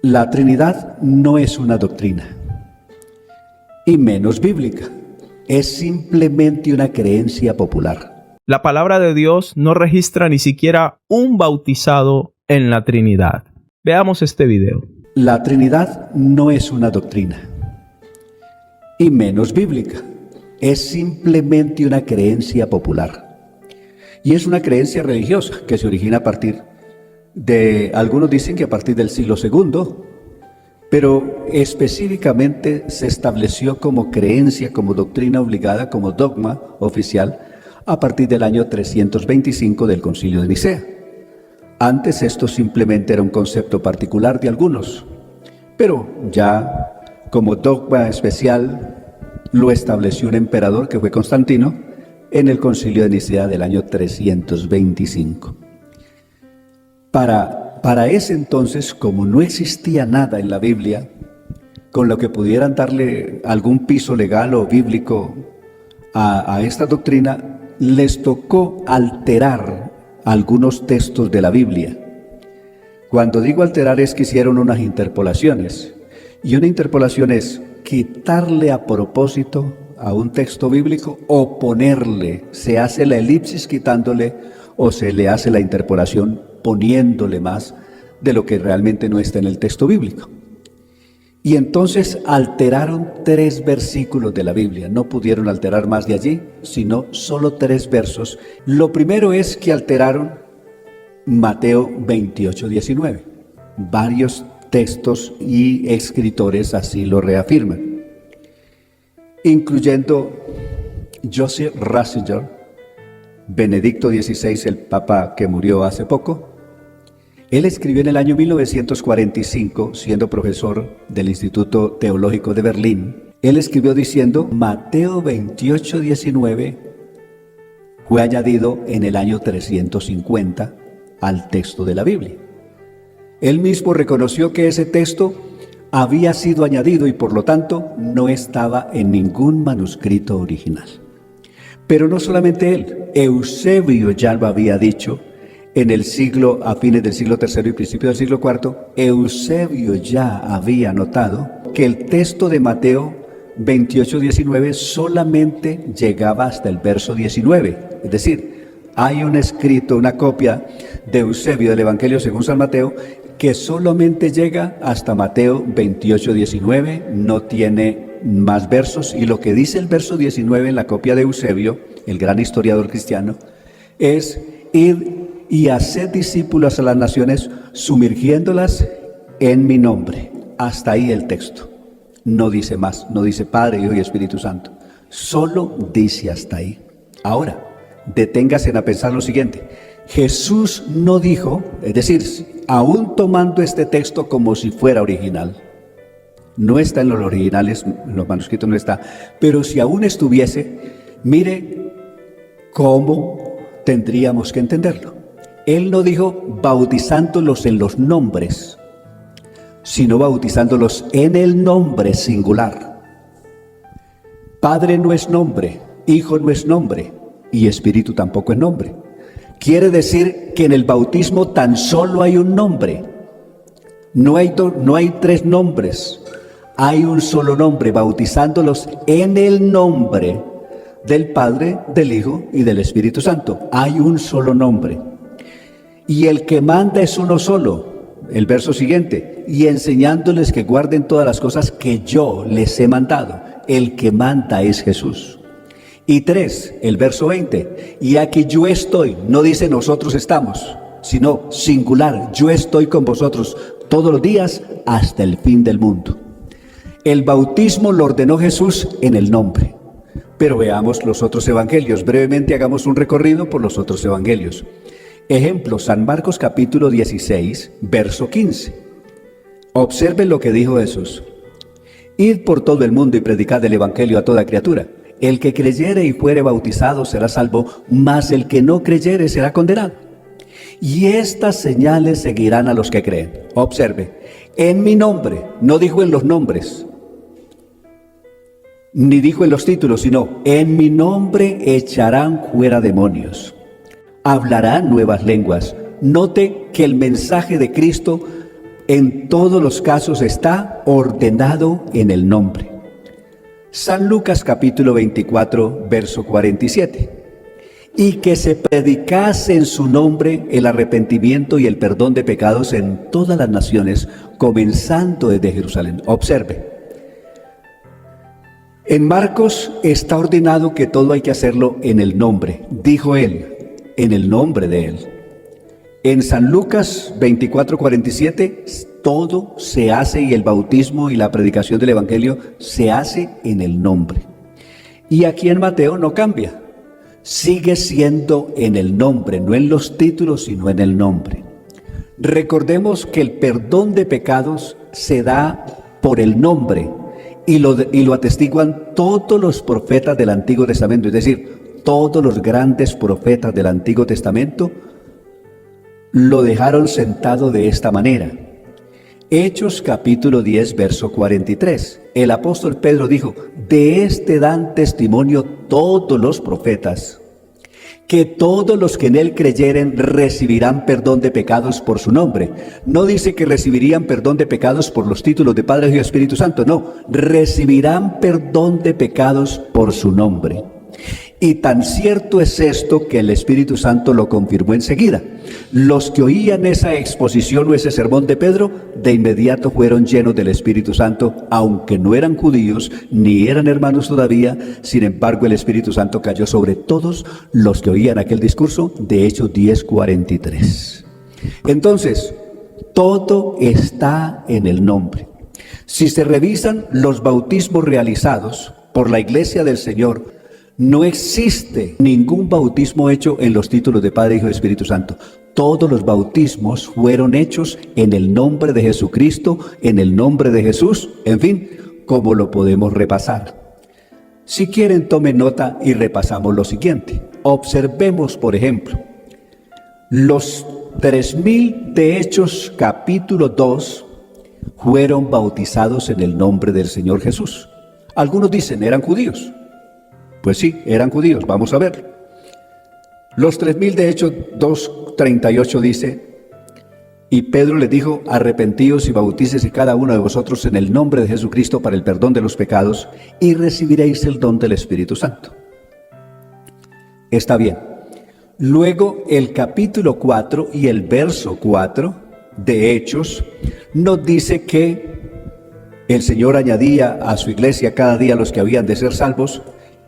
La Trinidad no es una doctrina, y menos bíblica. Es simplemente una creencia popular. La palabra de Dios no registra ni siquiera un bautizado en la Trinidad. Veamos este video. La Trinidad no es una doctrina, y menos bíblica. Es simplemente una creencia popular. Y es una creencia religiosa que se origina a partir de, algunos dicen que a partir del siglo II, pero específicamente se estableció como creencia, como doctrina obligada, como dogma oficial, a partir del año 325 del Concilio de Nicea. Antes esto simplemente era un concepto particular de algunos, pero ya como dogma especial lo estableció un emperador que fue Constantino en el Concilio de Nicea del año 325. Para ese entonces, como no existía nada en la Biblia con lo que pudieran darle algún piso legal o bíblico a esta doctrina, les tocó alterar algunos textos de la Biblia. Cuando digo alterar es que hicieron unas interpolaciones, y una interpolación es quitarle a propósito a un texto bíblico o ponerle, se hace la elipsis quitándole o se le hace la interpolación poniéndole más de lo que realmente no está en el texto bíblico. Y entonces alteraron 3 versículos de la Biblia. No pudieron alterar más de allí, sino solo 3 versos. Lo primero es que alteraron Mateo 28:19. Varios textos y escritores así lo reafirman, incluyendo Joseph Ratzinger, Benedicto XVI, el papa que murió hace poco. Él escribió en el año 1945, siendo profesor del Instituto Teológico de Berlín, él escribió diciendo: Mateo 28:19 fue añadido en el año 350 al texto de la Biblia. Él mismo reconoció que ese texto había sido añadido y por lo tanto no estaba en ningún manuscrito original. Pero no solamente él, Eusebio ya lo había dicho en el siglo, a fines del siglo III y principio del siglo IV, Eusebio ya había notado que el texto de Mateo 28:19 solamente llegaba hasta el verso 19. Es decir, hay un escrito, una copia de Eusebio del Evangelio según San Mateo, que solamente llega hasta Mateo 28:19, no tiene más versos, y lo que dice el verso 19 en la copia de Eusebio, el gran historiador cristiano, es: id y haced discípulos a las naciones, sumergiéndolas en mi nombre. Hasta ahí el texto. No dice más, no dice Padre, Hijo y Espíritu Santo. Solo dice hasta ahí. Ahora, deténgase a pensar lo siguiente. Jesús no dijo, es decir, aún tomando este texto como si fuera original, no está en los originales, en los manuscritos no está, pero si aún estuviese, mire cómo tendríamos que entenderlo. Él no dijo bautizándolos en los nombres, sino bautizándolos en el nombre singular. Padre no es nombre, Hijo no es nombre y Espíritu tampoco es nombre. Quiere decir que en el bautismo tan solo hay un nombre. No hay 3 nombres, hay un solo nombre, bautizándolos en el nombre del Padre, del Hijo y del Espíritu Santo. Hay un solo nombre. Y el que manda es uno solo. El verso siguiente: y enseñándoles que guarden todas las cosas que yo les he mandado. El que manda es Jesús. Y 3, el verso 20: y aquí yo estoy, no dice nosotros estamos, sino singular, yo estoy con vosotros todos los días hasta el fin del mundo. El bautismo lo ordenó Jesús en el nombre. Pero veamos los otros evangelios. Brevemente hagamos un recorrido por los otros evangelios. Ejemplo, San Marcos capítulo 16, verso 15. Observen lo que dijo Jesús: id por todo el mundo y predicad el evangelio a toda criatura. El que creyere y fuere bautizado será salvo, mas el que no creyere será condenado. Y estas señales seguirán a los que creen. Observe, en mi nombre, no dijo en los nombres, ni dijo en los títulos, sino en mi nombre echarán fuera demonios, hablarán nuevas lenguas. Note que el mensaje de Cristo En todos los casos está ordenado en el nombre. San Lucas capítulo 24, verso 47. Y que se predicase en su nombre el arrepentimiento y el perdón de pecados en todas las naciones, comenzando desde Jerusalén. Observe. En Marcos está ordenado que todo hay que hacerlo en el nombre, dijo él, en el nombre de él. En San Lucas 24:47, todo se hace y el bautismo y la predicación del Evangelio se hace en el nombre. Y aquí en Mateo no cambia, sigue siendo en el nombre, no en los títulos, sino en el nombre. Recordemos que el perdón de pecados se da por el nombre y lo atestiguan todos los profetas del Antiguo Testamento, es decir, todos los grandes profetas del Antiguo Testamento lo dejaron sentado de esta manera. Hechos capítulo 10, verso 43. El apóstol Pedro dijo, de este dan testimonio todos los profetas, que todos los que en él creyeren recibirán perdón de pecados por su nombre. No dice que recibirían perdón de pecados por los títulos de Padre, Hijo y Espíritu Santo, no, recibirán perdón de pecados por su nombre. Y tan cierto es esto que el Espíritu Santo lo confirmó enseguida. Los que oían esa exposición o ese sermón de Pedro, de inmediato fueron llenos del Espíritu Santo, aunque no eran judíos ni eran hermanos todavía. Sin embargo, el Espíritu Santo cayó sobre todos los que oían aquel discurso, de Hechos 10:43. Entonces, todo está en el nombre. Si se revisan los bautismos realizados por la Iglesia del Señor, no existe ningún bautismo hecho en los títulos de Padre, Hijo y Espíritu Santo. Todos los bautismos fueron hechos en el nombre de Jesucristo, en el nombre de Jesús, en fin, como lo podemos repasar. Si quieren, tomen nota y repasamos lo siguiente. Observemos, por ejemplo, los 3,000 de Hechos capítulo 2 fueron bautizados en el nombre del Señor Jesús. Algunos dicen, eran judíos. Pues sí, eran judíos, vamos a ver. Los 3,000 de Hechos 2:38 dice, y Pedro les dijo, arrepentíos y bautícese cada uno de vosotros en el nombre de Jesucristo para el perdón de los pecados y recibiréis el don del Espíritu Santo. Está bien. Luego el capítulo 4 y el verso 4 de Hechos nos dice que el Señor añadía a su iglesia cada día los que habían de ser salvos.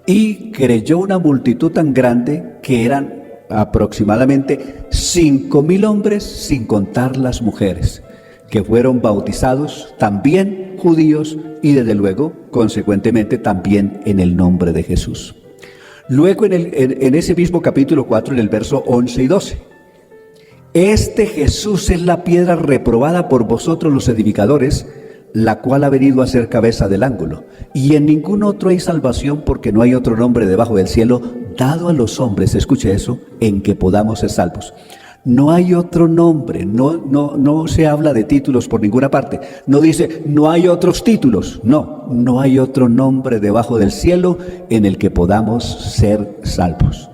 Y creyó una multitud tan grande que eran aproximadamente 5,000 hombres, sin contar las mujeres, que fueron bautizados también judíos y desde luego, consecuentemente, también en el nombre de Jesús. Luego en ese mismo capítulo 4, en el verso 11 y 12. Este Jesús es la piedra reprobada por vosotros los edificadores, la cual ha venido a ser cabeza del ángulo. Y en ningún otro hay salvación, porque no hay otro nombre debajo del cielo dado a los hombres, escuche eso, en que podamos ser salvos. No hay otro nombre, no se habla de títulos por ninguna parte. No dice, no hay otros títulos. No hay otro nombre debajo del cielo en el que podamos ser salvos.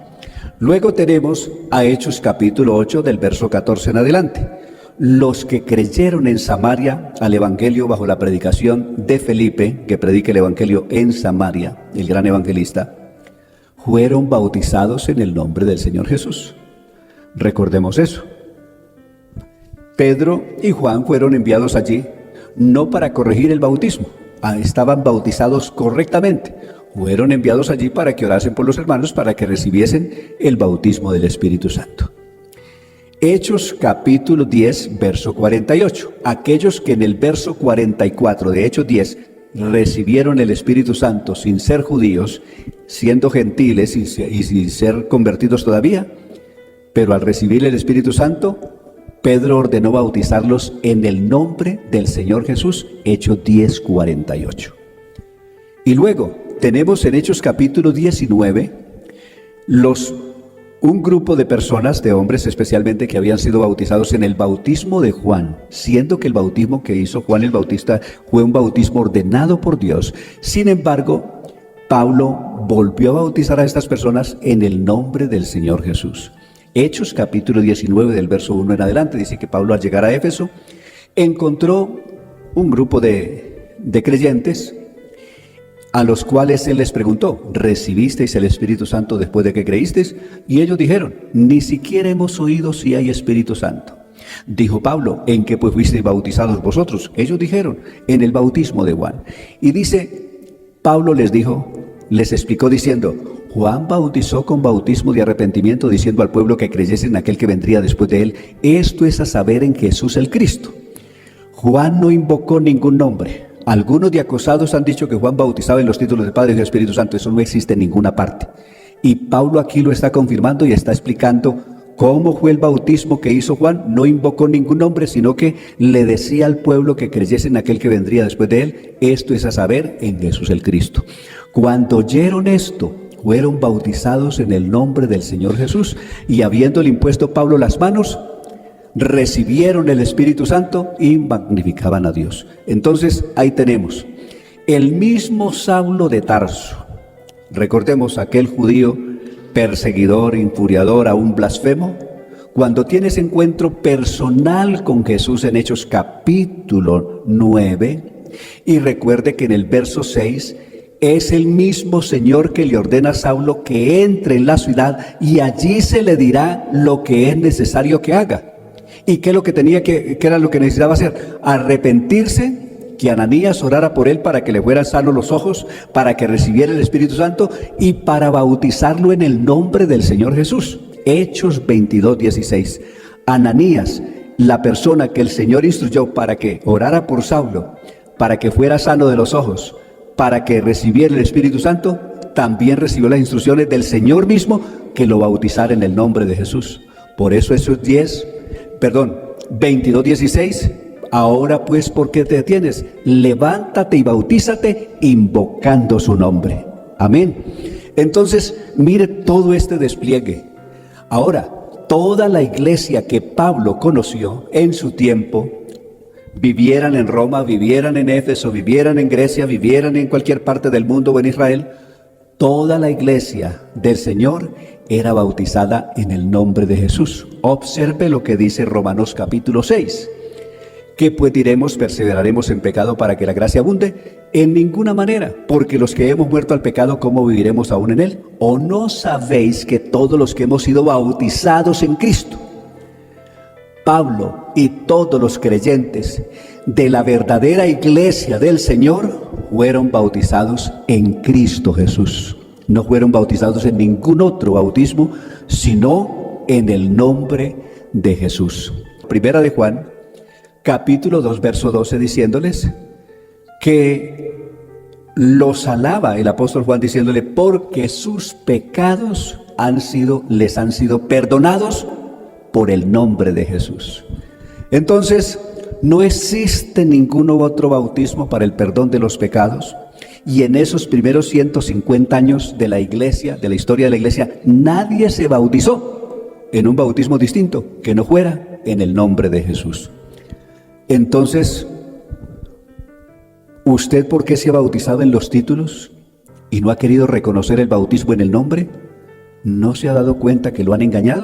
Luego tenemos a Hechos capítulo 8 del verso 14 en adelante. Los que creyeron en Samaria al Evangelio bajo la predicación de Felipe, que predica el Evangelio en Samaria, el gran evangelista, fueron bautizados en el nombre del Señor Jesús. Recordemos eso. Pedro y Juan fueron enviados allí no para corregir el bautismo, estaban bautizados correctamente. Fueron enviados allí para que orasen por los hermanos, para que recibiesen el bautismo del Espíritu Santo. Hechos capítulo 10, verso 48. Aquellos que en el verso 44 de Hechos 10 recibieron el Espíritu Santo sin ser judíos, siendo gentiles y sin ser convertidos todavía, pero al recibir el Espíritu Santo, Pedro ordenó bautizarlos en el nombre del Señor Jesús. Hechos 10, 48. Y luego tenemos en Hechos capítulo 19 un grupo de personas, de hombres especialmente, que habían sido bautizados en el bautismo de Juan, siendo que el bautismo que hizo Juan el Bautista fue un bautismo ordenado por Dios. Sin embargo, Pablo volvió a bautizar a estas personas en el nombre del Señor Jesús. Hechos capítulo 19 del verso 1 en adelante dice que Pablo, al llegar a Éfeso, encontró un grupo de creyentes a los cuales él les preguntó: ¿recibisteis el Espíritu Santo después de que creísteis? Y ellos dijeron: ni siquiera hemos oído si hay Espíritu Santo. Dijo Pablo: ¿en qué pues fuisteis bautizados vosotros? Ellos dijeron: en el bautismo de Juan. Y dice, Pablo les explicó diciendo: Juan bautizó con bautismo de arrepentimiento, diciendo al pueblo que creyese en aquel que vendría después de él. Esto es a saber, en Jesús el Cristo. Juan no invocó ningún nombre. Algunos de acosados han dicho que Juan bautizaba en los títulos de Padre y de Espíritu Santo. Eso no existe en ninguna parte. Y Pablo aquí lo está confirmando y está explicando cómo fue el bautismo que hizo Juan. No invocó ningún nombre, sino que le decía al pueblo que creyese en aquel que vendría después de él. Esto es a saber, en Jesús el Cristo. Cuando oyeron esto, fueron bautizados en el nombre del Señor Jesús, y habiéndole impuesto Pablo las manos, recibieron el Espíritu Santo y magnificaban a Dios. Entonces ahí tenemos el mismo Saulo de Tarso. Recordemos aquel judío perseguidor, infuriador, aún blasfemo. Cuando tiene ese encuentro personal con Jesús en Hechos capítulo 9, y recuerde que en el verso 6 es el mismo Señor que le ordena a Saulo que entre en la ciudad y allí se le dirá lo que es necesario que haga. ¿Y qué es lo que qué era lo que necesitaba hacer? Arrepentirse, que Ananías orara por él para que le fueran sanos los ojos, para que recibiera el Espíritu Santo y para bautizarlo en el nombre del Señor Jesús. Hechos 22:16. Ananías, la persona que el Señor instruyó para que orara por Saulo, para que fuera sano de los ojos, para que recibiera el Espíritu Santo, también recibió las instrucciones del Señor mismo que lo bautizara en el nombre de Jesús. Por eso esos 22:16, ahora pues, ¿por qué te detienes? Levántate y bautízate invocando su nombre. Amén. Entonces, mire todo este despliegue. Ahora, toda la iglesia que Pablo conoció en su tiempo, vivieran en Roma, vivieran en Éfeso, vivieran en Grecia, vivieran en cualquier parte del mundo o en Israel, toda la iglesia del Señor era bautizada en el nombre de Jesús. Observe lo que dice Romanos capítulo 6. ¿Qué pues diremos? ¿Perseveraremos en pecado para que la gracia abunde? En ninguna manera, porque los que hemos muerto al pecado, ¿cómo viviremos aún en él? ¿O no sabéis que todos los que hemos sido bautizados en Cristo, Pablo y todos los creyentes de la verdadera iglesia del Señor, fueron bautizados en Cristo Jesús? No fueron bautizados en ningún otro bautismo, sino en el nombre de Jesús. Primera de Juan, capítulo 2, verso 12, diciéndoles que los alaba el apóstol Juan, diciéndole: porque sus pecados les han sido perdonados por el nombre de Jesús. Entonces, no existe ningún otro bautismo para el perdón de los pecados. Y en esos primeros 150 años de la iglesia, de la historia de la iglesia, nadie se bautizó en un bautismo distinto que no fuera en el nombre de Jesús. Entonces, ¿usted por qué se ha bautizado en los títulos y no ha querido reconocer el bautismo en el nombre? ¿No se ha dado cuenta que lo han engañado?